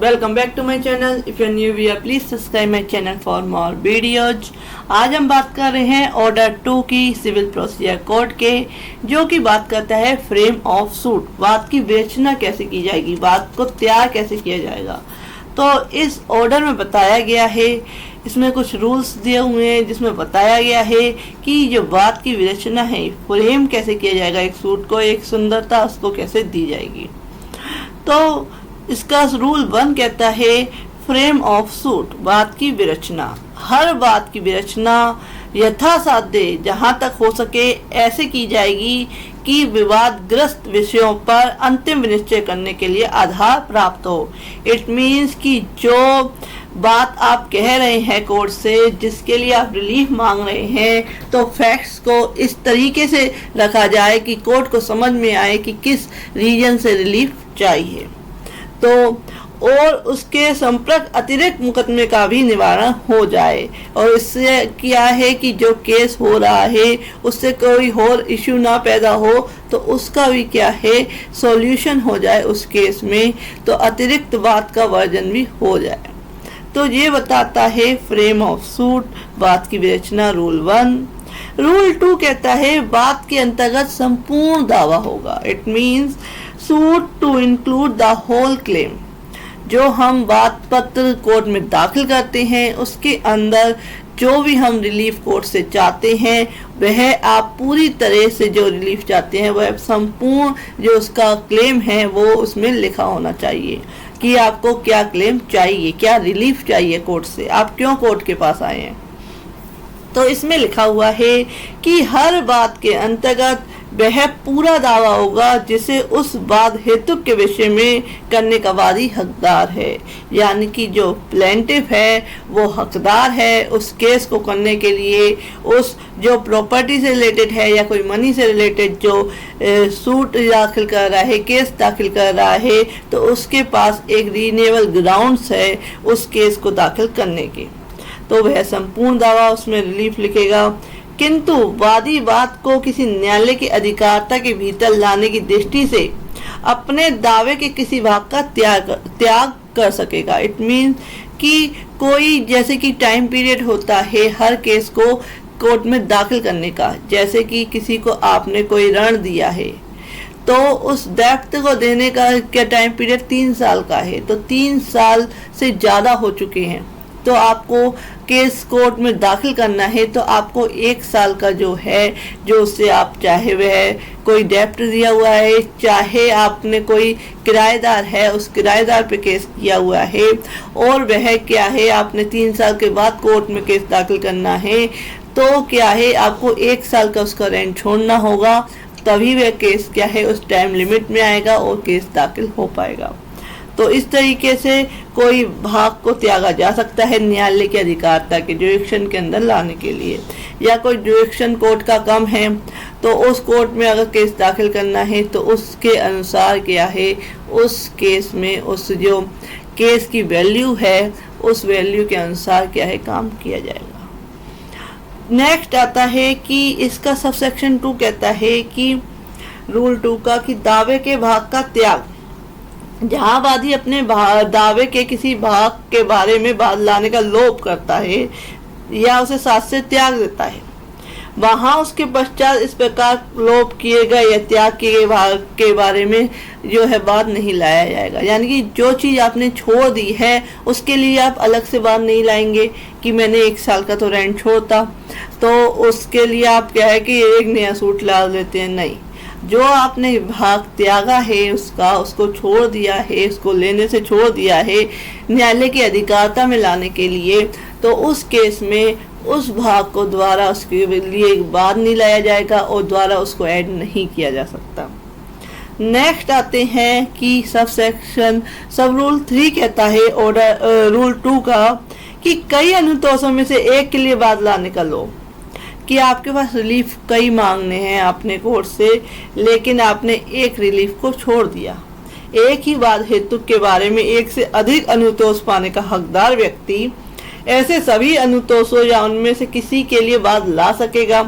Welcome back to my channel. If you are new viewer please subscribe my channel for more videos. आज हम बात कर रहे हैं ऑर्डर 2 की सिविल प्रोसीजर कोड के, जो कि बात करता है फ्रेम ऑफ सूट। बात की विवेचना कैसे की जाएगी, बात को तैयार कैसे किया जाएगा। तो इस ऑर्डर में बताया गया है, इसमें कुछ रूल्स दिए हुए हैं जिसमें बताया गया है कि जो बात की विवेचना है, फ्रेम कैसे किया जाएगा, एक सूट को एक सुंदरता उसको कैसे दी जाएगी। तो इसका रूल 1 कहता है फ्रेम ऑफ सूट, बात की विरचना। हर बात की विरचना यथासाध्य जहां तक हो सके ऐसे की जाएगी कि विवादग्रस्त विषयों पर अंतिम निश्चय करने के लिए आधार प्राप्त हो। इट मीन्स कि जो बात आप कह रहे हैं कोर्ट से, जिसके लिए आप रिलीफ मांग रहे हैं, तो फैक्ट्स को इस तरीके से रखा जाए कि कोर्ट को समझ में आए कि किस रीजन से रिलीफ चाहिए। तो और उसके संपर्क अतिरिक्त मुकदमे का भी निवारण हो जाए, और इससे क्या है कि जो केस हो रहा है उससे कोई और इश्यू ना पैदा हो, तो उसका भी क्या है सॉल्यूशन हो जाए उस केस में, तो अतिरिक्त बात का वर्जन भी हो जाए। तो ये बताता है फ्रेम ऑफ सूट, बात की विवेचना, रूल 1। रूल 2 कहता है बात के अंतर्गत संपूर्ण दावा होगा। It means suit to include the whole claim. जो हम बात पत्र कोर्ट में दाखिल करते हैं उसके अंदर जो भी हम रिलीफ कोर्ट से चाहते हैं, वह आप पूरी तरह से जो रिलीफ चाहते हैं वह संपूर्ण जो उसका क्लेम है वो उसमें लिखा होना चाहिए कि आपको क्या क्लेम चाहिए, क्या रिलीफ चाहिए कोर्ट से, आप क्यों कोर्ट के पास आए हैं। तो इसमें लिखा हुआ है कि हर बात के अंतर्गत वह पूरा दावा होगा जिसे उस बात हेतु के विषय में करने का वादी हकदार है। यानी कि जो प्लेंटिफ है वो हकदार है उस केस को करने के लिए, उस जो प्रॉपर्टी से रिलेटेड है या कोई मनी से रिलेटेड जो सूट दाखिल कर रहा है, केस दाखिल कर रहा है, तो उसके पास एक रीजनेबल ग्राउंड्स है उस केस को दाखिल करने के। तो वह संपूर्ण दावा उसमें रिलीफ लिखेगा। किंतु वादी बात को किसी न्यायालय की अधिकारिता के भीतर लाने की दृष्टि से अपने दावे के किसी भाग का त्याग कर सकेगा। इट मीन्स कि कोई जैसे कि टाइम पीरियड होता है हर केस को कोर्ट में दाखिल करने का, जैसे कि किसी को आपने कोई ऋण दिया है तो उस डेप्थ को देने का क्या टाइम पीरियड 3 साल का है, तो 3 साल से ज़्यादा हो चुके हैं, तो आपको केस कोर्ट में दाखिल करना है, तो आपको 1 साल का जो है, जो उससे आप चाहे वह कोई डेप्ट दिया हुआ है, चाहे आपने कोई किराएदार है उस किराएदार पे केस किया हुआ है, और वह क्या है आपने 3 साल के बाद कोर्ट में केस दाखिल करना है, तो क्या है आपको 1 साल का उसका रेंट छोड़ना होगा, तभी वह केस क्या है उस टाइम लिमिट में आएगा और केस दाखिल हो पाएगा। तो इस तरीके से कोई भाग को त्यागा जा सकता है न्यायालय की अधिकारिता के जुरिडिक्शन के अंदर लाने के लिए, या कोई जुरिडिक्शन कोर्ट का कम है तो उस कोर्ट में अगर केस दाखिल करना है तो उसके अनुसार क्या है उस केस में उस जो केस की वैल्यू है उस वैल्यू के अनुसार क्या है काम किया जाएगा। नेक्स्ट आता है कि इसका सबसेक्शन 2 कहता है कि रूल 2 का कि दावे के भाग का त्याग। जहां वादी अपने दावे के किसी भाग के बारे में बात लाने का लोभ करता है या उसे साथ से त्याग देता है, वहां उसके पश्चात इस प्रकार लोभ किए गए या त्याग किए गए भाग के बारे में जो है बात नहीं लाया जाएगा। यानी कि जो चीज़ आपने छोड़ दी है उसके लिए आप अलग से बात नहीं लाएंगे कि मैंने 1 साल का तो रेंट छोड़ता, तो उसके लिए आप क्या है कि एक नया सूट ला लेते हैं। नहीं, जो आपने भाग त्यागा है उसको छोड़ दिया है, उसको लेने से छोड़ दिया है न्यायालय की अधिकारिता में लाने के लिए, तो उस केस में उस भाग को द्वारा उसके लिए बात नहीं लाया जाएगा और द्वारा उसको ऐड नहीं किया जा सकता। नेक्स्ट आते हैं कि सब रूल 3 कहता है ऑर्डर रूल 2 का कि कई अनुतोषों में से एक के लिए बात लाने का लोभ, कि आपके पास रिलीफ कई मांगने हैं आपने कोर्ट से, लेकिन आपने एक रिलीफ को छोड़ दिया। एक ही बात हेतु के बारे में एक से अधिक अनुतोष पाने का हकदार व्यक्ति ऐसे सभी अनुतोषों या उनमें से किसी के लिए बात ला सकेगा,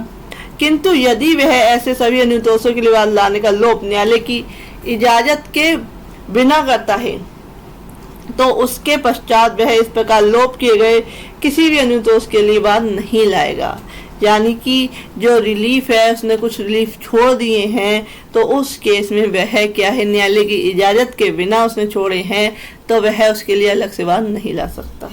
किंतु यदि वह ऐसे सभी अनुतोषों के लिए बात लाने का लोभ न्यायालय की इजाजत के बिना करता है तो उसके पश्चात वह इस प्रकार लोप किए गए किसी भी अनुतोष के लिए बाद नहीं लाएगा। यानी कि जो रिलीफ है उसने कुछ रिलीफ छोड़ दिए हैं, तो उस केस में वह क्या है, न्यायालय की इजाज़त के बिना उसने छोड़े हैं तो वह उसके लिए अलग से बाद नहीं ला सकता।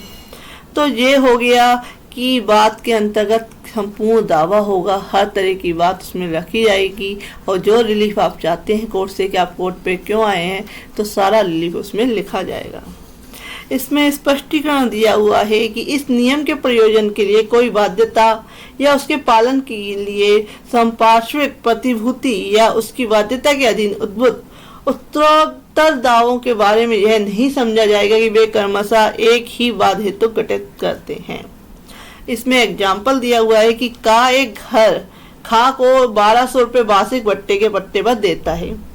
तो ये हो गया कि बात के अंतर्गत संपूर्ण दावा होगा, हर तरह की बात उसमें रखी जाएगी और जो रिलीफ आप चाहते हैं कोर्ट से कि आप कोर्ट पे क्यों आए हैं, तो सारा रिलीफ उसमें लिखा जाएगा। इसमें स्पष्टीकरण दिया हुआ है कि इस नियम के प्रयोजन के लिए कोई बाध्यता या उसके पालन के लिए संपार्श्विक प्रतिभूति या उसकी बाध्यता के अधीन उद्भूत उत्तरोत्तर दावों के बारे में यह नहीं समझा जाएगा कि वे क्रमशः एक ही वाद हेतु घटित करते हैं। इसमें एग्जाम्पल दिया हुआ है कि का एक घर खा को 1200 रुपये वार्षिक भट्टे के पट्टे पर देता है।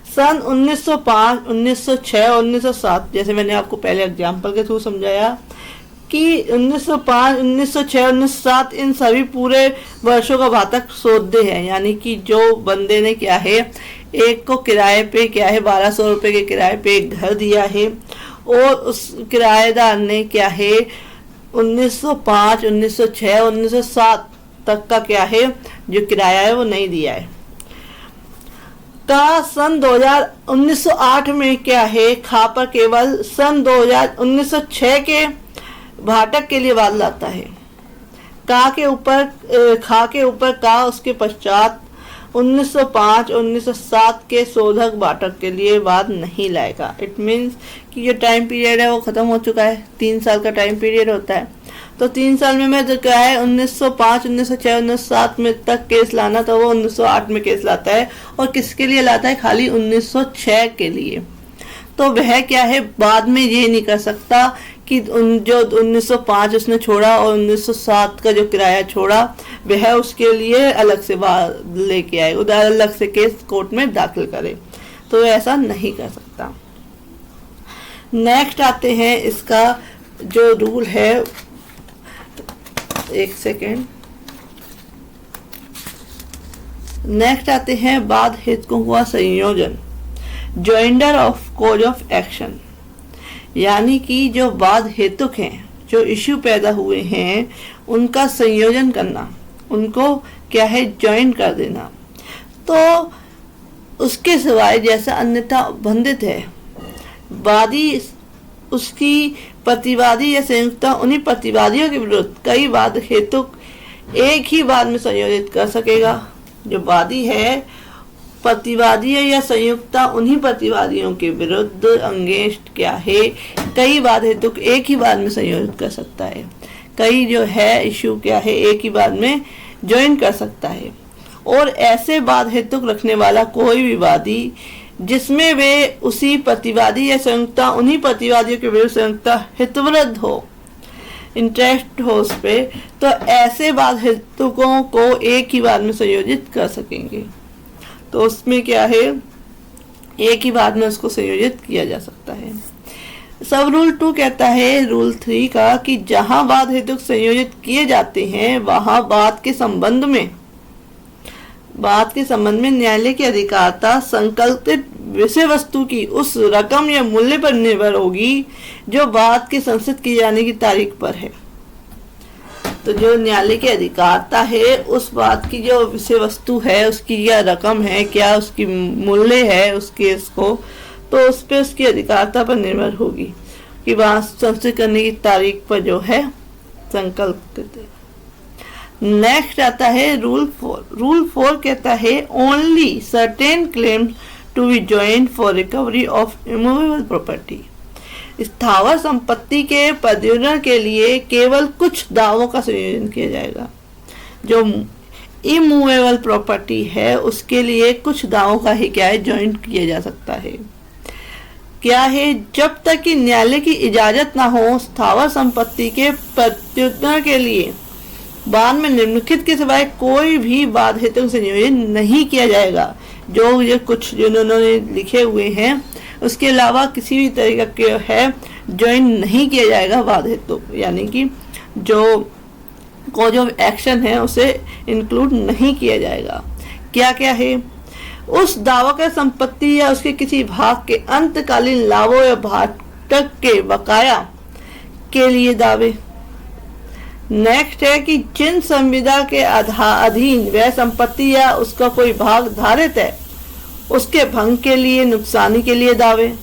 सन 1905, 1906 और 1907, जैसे मैंने आपको पहले एग्जाम्पल के थ्रू समझाया कि 1905, 1906, 1907 इन सभी पूरे वर्षों का भातक सौदे हैं। यानी कि जो बंदे ने क्या है, एक को किराए पे क्या है 1200 रुपये के किराए पे एक घर दिया है और उस किराएदार ने क्या है 1905, 1906, 1907 तक का क्या है जो किराया है वो नहीं दिया है। का सन 1908 में क्या है खा पर केवल सन 1906 के भाटक के लिए वाद लाता है। का के ऊपर खा के ऊपर का उसके पश्चात 1905 और 1907 के शोधक भाटक के लिए वाद नहीं लाएगा। इट मीन्स कि जो टाइम पीरियड है वो ख़त्म हो चुका है, 3 साल का टाइम पीरियड होता है। तो 3 साल में मैं जो क्या है 1905, 1906, 1907 में तक केस लाना था वो 1908 में केस लाता है और किसके लिए लाता है, खाली 1906 के लिए। तो वह क्या है बाद में ये नहीं कर सकता कि जो 1905 उसने छोड़ा और 1907 का जो किराया छोड़ा वह उसके लिए अलग से लेके आए, उधर अलग से केस कोर्ट में दाखिल करे, तो ऐसा नहीं कर सकता। नेक्स्ट आते हैं इसका जो रूल है, एक सेकेंड, नेक्स्ट आते हैं बाद हेतुकों का संयोजन, joinder of cause of action. यानी कि जो बाद हेतुक हैं, जो इश्यू पैदा हुए हैं उनका संयोजन करना, उनको क्या है ज्वाइन कर देना। तो उसके सिवाय जैसा अन्यथा बंधित है, वादी उसकी प्रतिवादी या संयुक्ता उन्हीं प्रतिवादियों के विरुद्ध कई वाद हेतुक एक ही वाद में संयोजित कर सकेगा। जो वादी है प्रतिवादी है या संयुक्ता उन्हीं प्रतिवादियों के विरुद्ध अंगेंस्ट क्या है कई वाद हेतुक एक ही वाद में संयोजित कर सकता है। कई जो है इश्यू क्या है एक ही वाद में ज्वाइन कर सकता है। और ऐसे वाद हेतुक रखने वाला कोई भी वादी जिसमें वे उसी प्रतिवादी या संयुक्ता उन्हीं प्रतिवादियों के विरुद्ध संयुक्ता हितविरुद्ध हो, इंटरेस्ट हो उस पे, तो ऐसे वाद हेतुकों को एक ही वाद में संयोजित कर सकेंगे। तो उसमें क्या है एक ही वाद में उसको संयोजित किया जा सकता है। सब रूल 2 कहता है रूल 3 का कि जहां वाद हेतुक संयोजित किए जाते हैं वहां बात के संबंध में न्यायालय की अधिकारता संकल्पित विषय वस्तु की उस रकम या मूल्य पर निर्भर होगी जो बात के संसित किए जाने की तारीख पर है। तो जो न्यायालय की अधिकारता है उस बात की जो विषय वस्तु है उसकी क्या रकम है, क्या उसकी मूल्य है उस केस को, तो उस पर उसकी अधिकारता पर निर्भर होगी कि बात संसित करने की तारीख पर जो है संकल्पित है। नेक्स्ट आता है रूल 4। रूल 4 कहता है only certain claims to be joint for recovery of immovable property. स्थावर संपत्ति के प्रत्युत्तर के लिए केवल कुछ दावों का संयोजन किया जाएगा। जो इमूवेबल प्रॉपर्टी है उसके लिए कुछ दावों का ही क्या है जॉइंट किया जा सकता है। क्या है, जब तक कि न्यायालय की इजाजत ना हो स्थावर संपत्ति के प्रत्युत्तर के लिए बाद में निम्नलिखित के सिवाय कोई भी वाद हेतु संयोजन नहीं किया जाएगा। जो ये कुछ जिन्होंने लिखे हुए हैं उसके अलावा किसी भी तरीके के है ज्वाइन नहीं किया जाएगा वाद हेतु, यानी कि जो कॉज ऑफ एक्शन है उसे इंक्लूड नहीं किया जाएगा। क्या क्या है, उस दावा का संपत्ति या उसके किसी भाग के अंतकालीन लाभों या तक के बकाया के लिए दावे। नेक्स्ट है कि जिन संविदा के अधीन वह संपत्ति या उसका कोई भाग धारित है उसके भंग के लिए, नुकसानी के लिए दावे।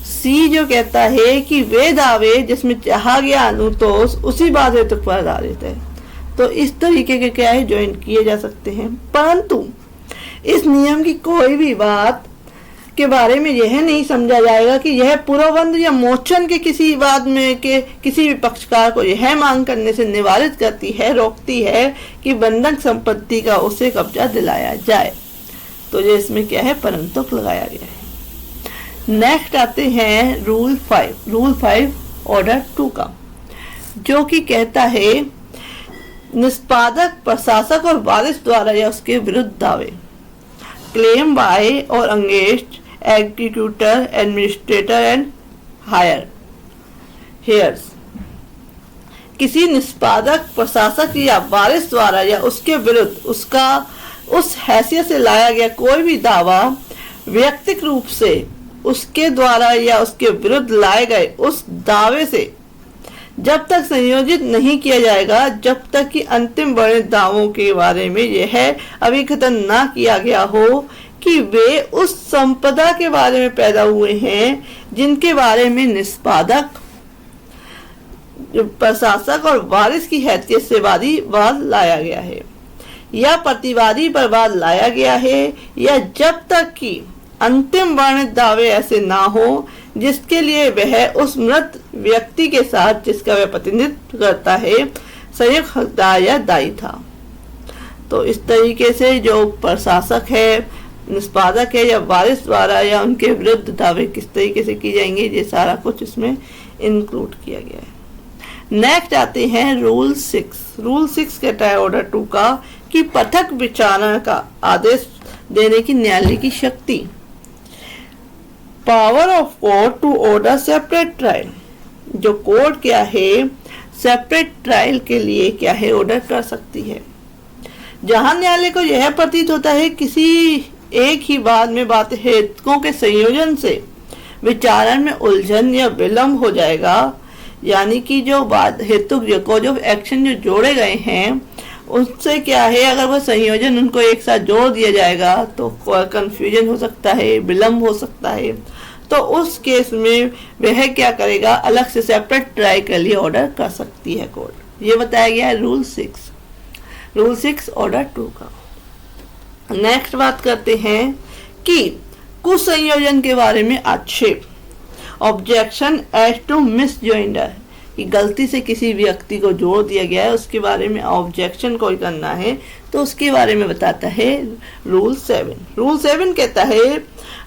सी जो कहता है कि वे दावे जिसमें चाहा गया अनुतोष उसी बात हेतु पर आधारित है। तो इस तरीके के क्या है ज्वाइन किए जा सकते हैं, परंतु इस नियम की कोई भी बात के बारे में यह नहीं समझा जाएगा कि यह पूर्वबंध या मोचन के किसी बात में के किसी भी पक्षकार को यह मांग करने से निवारित करती है, रोकती है कि बंधक संपत्ति का उसे कब्जा दिलाया जाए। तो ये इसमें क्या है परंतुक लगाया गया है। नेक्स्ट आते हैं रूल 5 ऑर्डर 2 का, जो कि कहता है निष्पादक, प्रशासक और वारिस द्वारा या उसके विरुद्ध दावे। क्लेम बाय और against executor, administrator and hairs. किसी निष्पादक, प्रशासक या वारिस द्वारा या उसके विरुद्ध उसका उस हैसियत से लाया गया कोई भी दावा व्यक्तिगत रूप से उसके द्वारा या उसके विरुद्ध लाए गए उस दावे से जब तक संयोजित नहीं किया जाएगा, जब तक कि अंतिम वर्णित दावों के बारे में यह अभिकथन ना किया गया हो कि वे उस संपदा के बारे में पैदा हुए हैं जिनके बारे में निष्पादक, प्रशासक और वारिस की हैसियत से वाद लाया गया है या प्रतिवादी पर वाद लाया गया है, या जब तक कि अंतिम वर्णित दावे ऐसे ना हो जिसके लिए वह उस मृत व्यक्ति के साथ जिसका वह प्रतिनिधित्व करता है संयुक्त हकदार या दायी था। तो इस तरीके से जो प्रशासक है, निष्पादक है या वारिस द्वारा या उनके विरुद्ध दावे किस तरीके से की जाएंगे, ये सारा कुछ इसमें इंक्लूड किया गया है। नेक्स्ट आते हैं रूल 6 कहता है ऑर्डर 2 का कि पृथक विचारणा का आदेश देने की न्यायालय की शक्ति। Power of court to order separate trial. जो कोर्ट क्या है सेपरेट ट्रायल के लिए क्या है ऑर्डर कर सकती है। जहां न्यायालय को यह प्रतीत होता है किसी एक ही बात में बात हेतुओं के संयोजन से विचारण में उलझन या विलंब हो जाएगा, यानी कि जो बात हेतु जो एक्शन जो जोड़े गए हैं उससे क्या है अगर वो संयोजन उनको एक साथ जोड़ दिया जाएगा तो कंफ्यूजन हो सकता है, विलंब हो सकता है। तो उस केस में वह क्या करेगा, अलग से सेपरेट ट्रायल के लिए ऑर्डर कर सकती है कोर्ट। ये बताया गया है रूल 6 ऑर्डर 2 का। नेक्स्ट बात करते हैं कि कुछ संयोजन के बारे में आक्षेप। ऑब्जेक्शन एज टू मिसजॉइंडर, कि गलती से किसी व्यक्ति को जोड़ दिया गया है उसके बारे में ऑब्जेक्शन कोई करना है तो उसके बारे में बताता है रूल 7 कहता है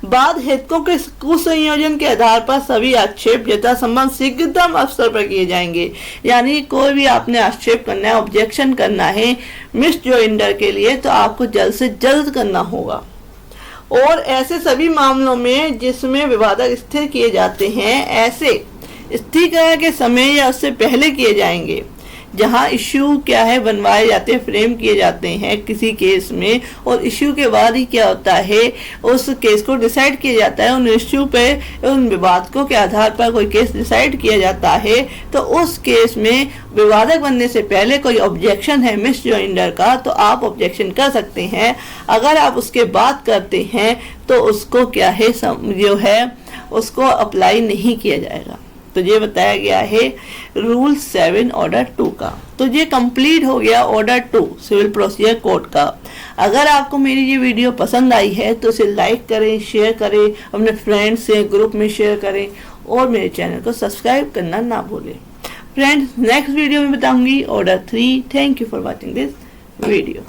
बाद हेतुओं के कुसंयोजन के आधार पर सभी आक्षेप यथा संबंध शीघ्रतम अवसर पर किए जाएंगे। यानी कोई भी आपने आक्षेप करना है, ऑब्जेक्शन करना है मिसजॉइंडर के लिए तो आपको जल्द से जल्द करना होगा। और ऐसे सभी मामलों में जिसमें विवादक स्थिर किए जाते हैं ऐसे स्थिरीकरण के समय या उससे पहले किए जाएंगे। जहां इश्यू क्या है बनवाए जाते हैं, फ्रेम किए जाते हैं किसी केस में, और इश्यू के बाद ही क्या होता है उस केस को डिसाइड किया जाता है। उन इश्यू पे उन विवादकों के आधार पर कोई केस डिसाइड किया जाता है। तो उस केस में विवादक बनने से पहले कोई ऑब्जेक्शन है मिसजॉइंडर का तो आप ऑब्जेक्शन कर सकते हैं। अगर आप उसके बाद करते हैं तो उसको क्या है जो है उसको अप्लाई नहीं किया जाएगा। तो ये बताया गया है रूल 7 ऑर्डर 2 का। तो ये कंप्लीट हो गया ऑर्डर 2 सिविल प्रोसीजर कोड का। अगर आपको मेरी ये वीडियो पसंद आई है तो इसे लाइक करें, शेयर करें, अपने फ्रेंड्स से ग्रुप में शेयर करें और मेरे चैनल को सब्सक्राइब करना ना भूलें। फ्रेंड्स नेक्स्ट वीडियो में बताऊंगी order 3। Thank you for watching this video.